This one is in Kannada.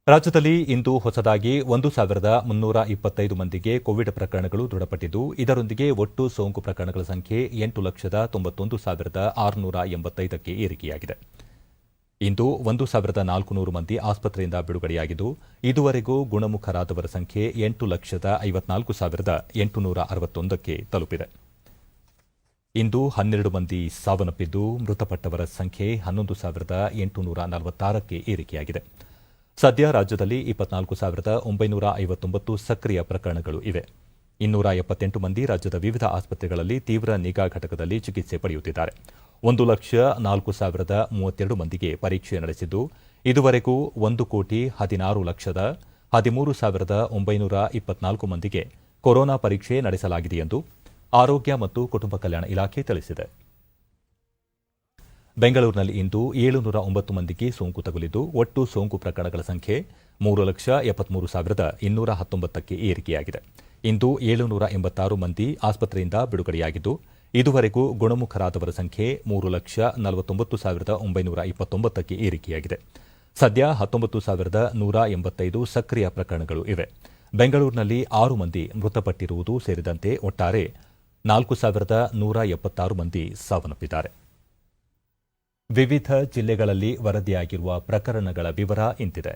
ರಾಜ್ಯದಲ್ಲಿ ಇಂದು ಹೊಸದಾಗಿ 1,325 ಮಂದಿಗೆ ಕೋವಿಡ್ ಪ್ರಕರಣಗಳು ದೃಢಪಟ್ಟಿದ್ದು, ಇದರೊಂದಿಗೆ ಒಟ್ಟು ಸೋಂಕು ಪ್ರಕರಣಗಳ ಸಂಖ್ಯೆ 8,91,685ಕ್ಕೆ ಏರಿಕೆಯಾಗಿದೆ. ಇಂದು 1,400 ಮಂದಿ ಆಸ್ಪತ್ರೆಯಿಂದ ಬಿಡುಗಡೆಯಾಗಿದ್ದು, ಇದುವರೆಗೂ ಗುಣಮುಖರಾದವರ ಸಂಖ್ಯೆ 8,54,861ಕ್ಕೆ ತಲುಪಿದೆ. ಇಂದು 12 ಮಂದಿ ಸಾವನ್ನಪ್ಪಿದ್ದು, ಮೃತಪಟ್ಟವರ ಸಂಖ್ಯೆ 11,846ಕ್ಕೆ ಏರಿಕೆಯಾಗಿದೆ. ಸದ್ಯ ರಾಜ್ಯದಲ್ಲಿ 24,959 ಸಕ್ರಿಯ ಪ್ರಕರಣಗಳು ಇವೆ. 278 ಮಂದಿ ರಾಜ್ಯದ ವಿವಿಧ ಆಸ್ಪತ್ರೆಗಳಲ್ಲಿ ತೀವ್ರ ನಿಗಾ ಘಟಕದಲ್ಲಿ ಚಿಕಿತ್ಸೆ ಪಡೆಯುತ್ತಿದ್ದಾರೆ. 1,04,032 ಮಂದಿಗೆ ಪರೀಕ್ಷೆ ನಡೆಸಿದ್ದು, ಇದುವರೆಗೂ 1,16,13,924 ಮಂದಿಗೆ ಕೊರೋನಾ ಪರೀಕ್ಷೆ ನಡೆಸಲಾಗಿದೆ ಎಂದು ಆರೋಗ್ಯ ಮತ್ತು ಕುಟುಂಬ ಕಲ್ಯಾಣ ಇಲಾಖೆ ತಿಳಿಸಿದೆ. ಬೆಂಗಳೂರಿನಲ್ಲಿ ಇಂದು 709 ಮಂದಿಗೆ ಸೋಂಕು ತಗುಲಿದ್ದು, ಒಟ್ಟು ಸೋಂಕು ಪ್ರಕರಣಗಳ ಸಂಖ್ಯೆ 3,73,219ಕ್ಕೆ ಏರಿಕೆಯಾಗಿದೆ. ಇಂದು 786 ಮಂದಿ ಆಸ್ಪತ್ರೆಯಿಂದ ಬಿಡುಗಡೆಯಾಗಿದ್ದು, ಇದುವರೆಗೂ ಗುಣಮುಖರಾದವರ ಸಂಖ್ಯೆ 3,49,929ಕ್ಕೆ ಏರಿಕೆಯಾಗಿದೆ. ಸದ್ಯ 19,185 ಸಕ್ರಿಯ ಪ್ರಕರಣಗಳು ಇವೆ. ಬೆಂಗಳೂರಿನಲ್ಲಿ 6 ಮಂದಿ ಮೃತಪಟ್ಟಿರುವುದು ಸೇರಿದಂತೆ ಒಟ್ಟಾರೆ 4,176 ಮಂದಿ ಸಾವನ್ನಪ್ಪಿದ್ದಾರೆ. ವಿವಿಧ ಜಿಲ್ಲೆಗಳಲ್ಲಿ ವರದಿಯಾಗಿರುವ ಪ್ರಕರಣಗಳ ವಿವರ ಇಂತಿದೆ.